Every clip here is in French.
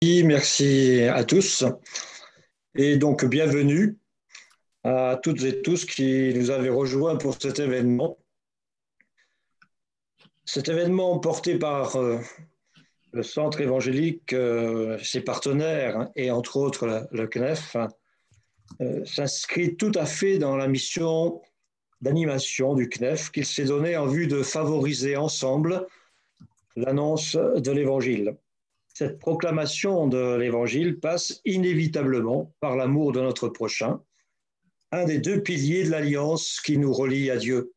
Merci à tous et donc bienvenue à toutes et tous qui nous avaient rejoints pour cet événement. Cet événement porté par le Centre évangélique, ses partenaires et entre autres le CNEF s'inscrit tout à fait dans la mission d'animation du CNEF qu'il s'est donnée en vue de favoriser ensemble l'annonce de l'Évangile. Cette proclamation de l'Évangile passe inévitablement par l'amour de notre prochain, un des deux piliers de l'alliance qui nous relie à Dieu.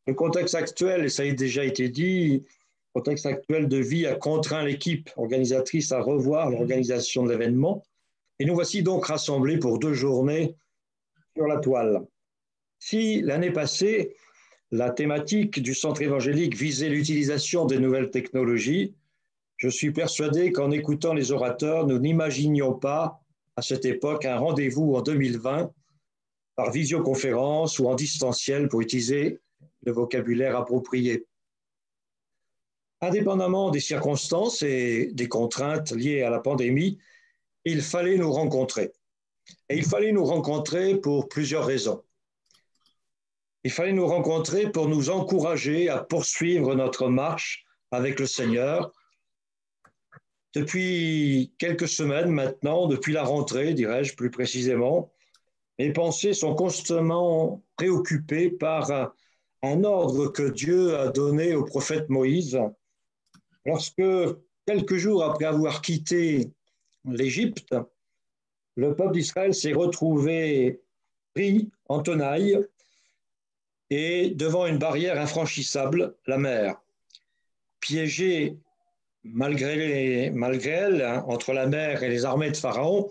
Le contexte actuel, et ça a déjà été dit, le contexte actuel de vie a contraint l'équipe organisatrice à revoir l'organisation de l'événement. Et nous voici donc rassemblés pour 2 journées sur la toile. Si l'année passée, la thématique du centre évangélique visait l'utilisation des nouvelles technologies, je suis persuadé qu'en écoutant les orateurs, nous n'imaginions pas à cette époque un rendez-vous en 2020 par visioconférence ou en distanciel pour utiliser le vocabulaire approprié. Indépendamment des circonstances et des contraintes liées à la pandémie, il fallait nous rencontrer. Et il fallait nous rencontrer pour plusieurs raisons. Il fallait nous rencontrer pour nous encourager à poursuivre notre marche avec le Seigneur. Depuis quelques semaines maintenant, depuis la rentrée, dirais-je plus précisément, mes pensées sont constamment préoccupées par un ordre que Dieu a donné au prophète Moïse lorsque, quelques jours après avoir quitté l'Égypte, le peuple d'Israël s'est retrouvé pris en tenaille et devant une barrière infranchissable, la mer. Piégé malgré elle, entre la mer et les armées de Pharaon,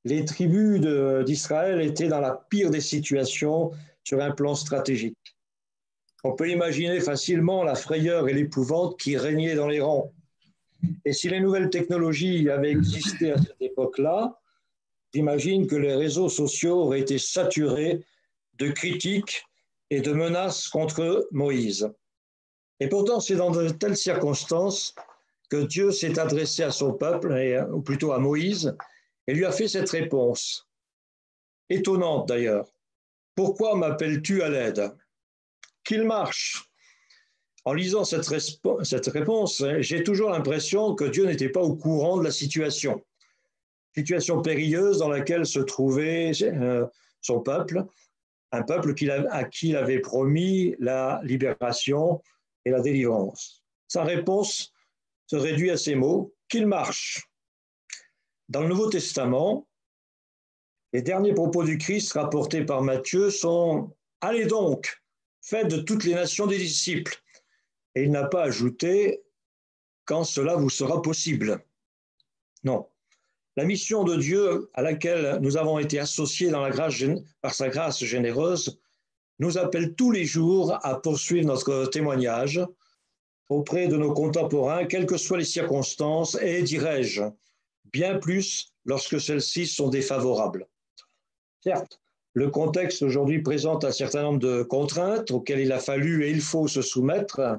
les tribus d'Israël étaient dans la pire des situations sur un plan stratégique. On peut imaginer facilement la frayeur et l'épouvante qui régnaient dans les rangs. Et si les nouvelles technologies avaient existé à cette époque-là, j'imagine que les réseaux sociaux auraient été saturés de critiques et de menaces contre Moïse. Et pourtant, c'est dans de telles circonstances que Dieu s'est adressé à son peuple, ou plutôt à Moïse, et lui a fait cette réponse, étonnante d'ailleurs. Pourquoi m'appelles-tu à l'aide? Qu'il marche. En lisant cette réponse, j'ai toujours l'impression que Dieu n'était pas au courant de la situation périlleuse dans laquelle se trouvait son peuple, un peuple à qui il avait promis la libération et la délivrance. Sa réponse se réduit à ces mots, qu'il marche. Dans le Nouveau Testament, les derniers propos du Christ rapportés par Matthieu sont « Allez donc, faites de toutes les nations des disciples ». Et il n'a pas ajouté « quand cela vous sera possible ». Non. La mission de Dieu à laquelle nous avons été associés par sa grâce généreuse nous appelle tous les jours à poursuivre notre témoignage auprès de nos contemporains, quelles que soient les circonstances, et, dirais-je, bien plus lorsque celles-ci sont défavorables. Certes, le contexte aujourd'hui présente un certain nombre de contraintes auxquelles il a fallu et il faut se soumettre,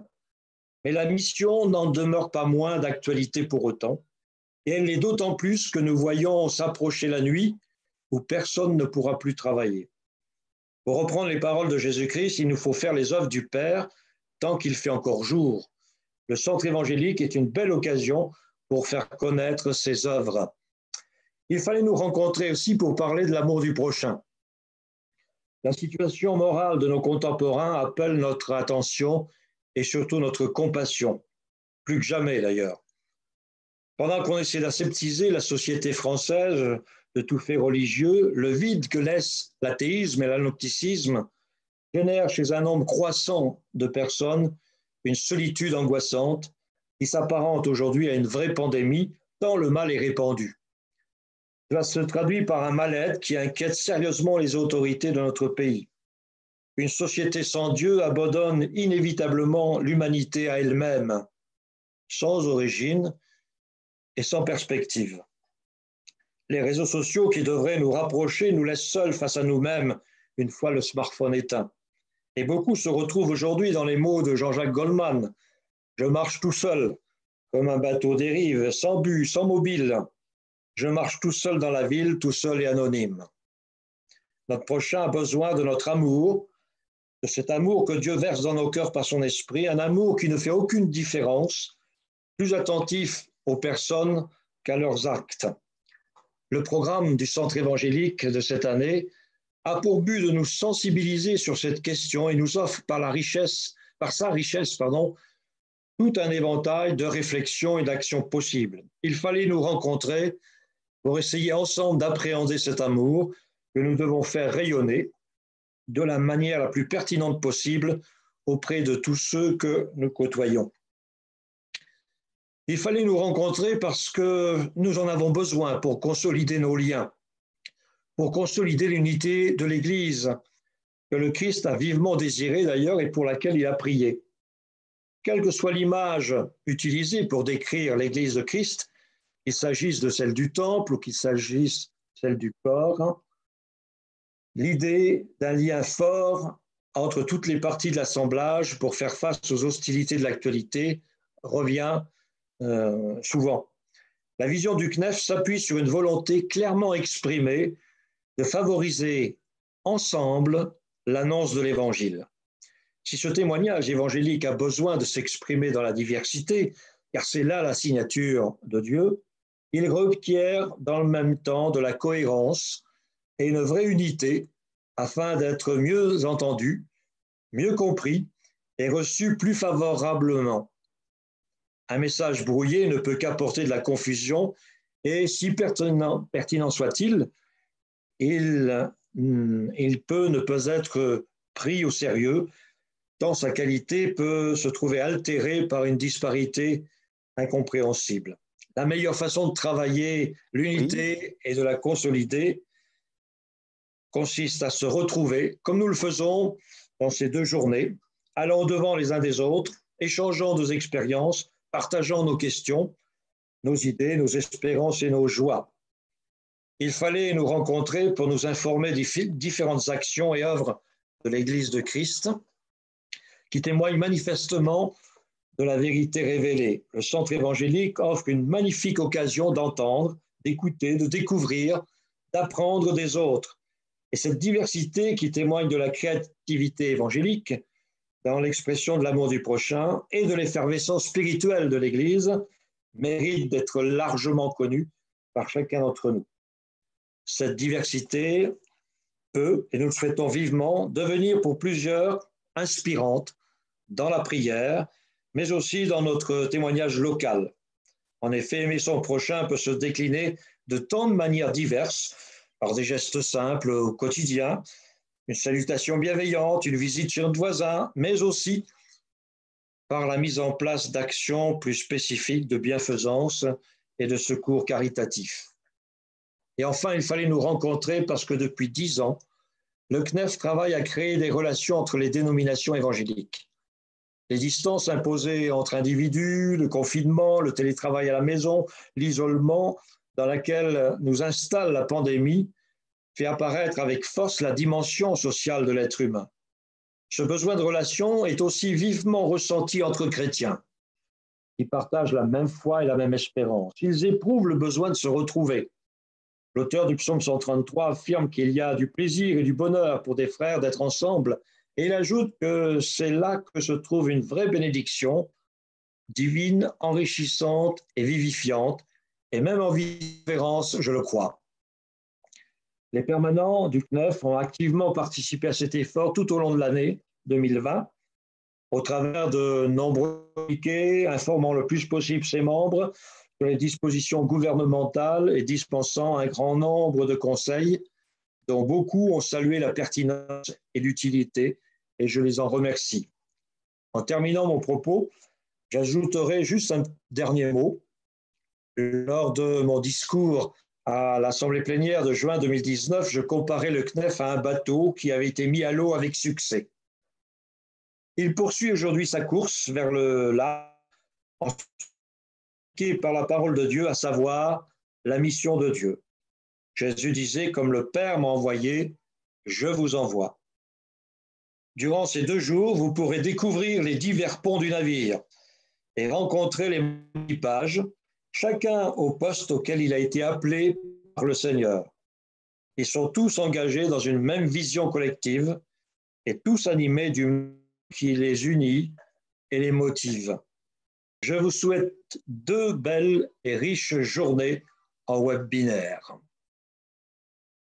mais la mission n'en demeure pas moins d'actualité pour autant, et elle l'est d'autant plus que nous voyons s'approcher la nuit où personne ne pourra plus travailler. Pour reprendre les paroles de Jésus-Christ, il nous faut faire les œuvres du Père tant qu'il fait encore jour. Le centre évangélique est une belle occasion pour faire connaître ses œuvres. Il fallait nous rencontrer aussi pour parler de l'amour du prochain. La situation morale de nos contemporains appelle notre attention et surtout notre compassion, plus que jamais d'ailleurs. Pendant qu'on essaie d'aseptiser la société française de tout fait religieux, le vide que laisse l'athéisme et l'agnosticisme génère chez un nombre croissant de personnes une solitude angoissante qui s'apparente aujourd'hui à une vraie pandémie tant le mal est répandu. Cela se traduit par un mal-être qui inquiète sérieusement les autorités de notre pays. Une société sans Dieu abandonne inévitablement l'humanité à elle-même, sans origine et sans perspective. Les réseaux sociaux qui devraient nous rapprocher nous laissent seuls face à nous-mêmes une fois le smartphone éteint. Et beaucoup se retrouvent aujourd'hui dans les mots de Jean-Jacques Goldman. Je marche tout seul, comme un bateau dérive, sans but, sans mobile. Je marche tout seul dans la ville, tout seul et anonyme. Notre prochain a besoin de notre amour, de cet amour que Dieu verse dans nos cœurs par son esprit, un amour qui ne fait aucune différence, plus attentif aux personnes qu'à leurs actes. Le programme du Centre évangélique de cette année a pour but de nous sensibiliser sur cette question et nous offre par sa richesse, tout un éventail de réflexions et d'actions possibles. Il fallait nous rencontrer pour essayer ensemble d'appréhender cet amour que nous devons faire rayonner de la manière la plus pertinente possible auprès de tous ceux que nous côtoyons. Il fallait nous rencontrer parce que nous en avons besoin pour consolider nos liens, pour consolider l'unité de l'Église, que le Christ a vivement désirée d'ailleurs et pour laquelle il a prié. Quelle que soit l'image utilisée pour décrire l'Église de Christ, qu'il s'agisse de celle du temple ou qu'il s'agisse de celle du corps, l'idée d'un lien fort entre toutes les parties de l'assemblage pour faire face aux hostilités de l'actualité revient souvent. La vision du CNEF s'appuie sur une volonté clairement exprimée de favoriser ensemble l'annonce de l'Évangile. Si ce témoignage évangélique a besoin de s'exprimer dans la diversité, car c'est là la signature de Dieu, il requiert dans le même temps de la cohérence et une vraie unité afin d'être mieux entendu, mieux compris et reçu plus favorablement. Un message brouillé ne peut qu'apporter de la confusion et si pertinent soit-il, il ne peut être pris au sérieux tant sa qualité peut se trouver altérée par une disparité incompréhensible. La meilleure façon de travailler l'unité et de la consolider consiste à se retrouver, comme nous le faisons dans ces 2 journées, allant devant les uns des autres, échangeant nos expériences, partageant nos questions, nos idées, nos espérances et nos joies. Il fallait nous rencontrer pour nous informer des différentes actions et œuvres de l'Église de Christ, qui témoignent manifestement de la vérité révélée. Le Centre évangélique offre une magnifique occasion d'entendre, d'écouter, de découvrir, d'apprendre des autres. Et cette diversité qui témoigne de la créativité évangélique dans l'expression de l'amour du prochain et de l'effervescence spirituelle de l'Église mérite d'être largement connue par chacun d'entre nous. Cette diversité peut, et nous le souhaitons vivement, devenir pour plusieurs inspirante dans la prière, mais aussi dans notre témoignage local. En effet, aimer son prochain peut se décliner de tant de manières diverses, par des gestes simples au quotidien, une salutation bienveillante, une visite chez notre voisin, mais aussi par la mise en place d'actions plus spécifiques de bienfaisance et de secours caritatifs. Et enfin, il fallait nous rencontrer parce que depuis 10 ans, le CNEF travaille à créer des relations entre les dénominations évangéliques. Les distances imposées entre individus, le confinement, le télétravail à la maison, l'isolement dans lequel nous installe la pandémie fait apparaître avec force la dimension sociale de l'être humain. Ce besoin de relation est aussi vivement ressenti entre chrétiens qui partagent la même foi et la même espérance. Ils éprouvent le besoin de se retrouver. L'auteur du psaume 133 affirme qu'il y a du plaisir et du bonheur pour des frères d'être ensemble et il ajoute que c'est là que se trouve une vraie bénédiction divine, enrichissante et vivifiante, et même en différence, je le crois. Les permanents du CNEF ont activement participé à cet effort tout au long de l'année 2020, au travers de nombreux communiqués informant le plus possible ses membres sur les dispositions gouvernementales et dispensant un grand nombre de conseils dont beaucoup ont salué la pertinence et l'utilité, et je les en remercie. En terminant mon propos, j'ajouterai juste un dernier mot. Lors de mon discours à l'Assemblée plénière de juin 2019, je comparais le CNEF à un bateau qui avait été mis à l'eau avec succès. Il poursuit aujourd'hui sa course vers le large, par la parole de Dieu, à savoir la mission de Dieu. Jésus disait, comme le Père m'a envoyé, je vous envoie. Durant ces 2 jours, vous pourrez découvrir les divers ponts du navire et rencontrer les équipages, chacun au poste auquel il a été appelé par le Seigneur. Ils sont tous engagés dans une même vision collective et tous animés d'une qui les unit et les motive. Je vous souhaite 2 belles et riches journées en web binaire.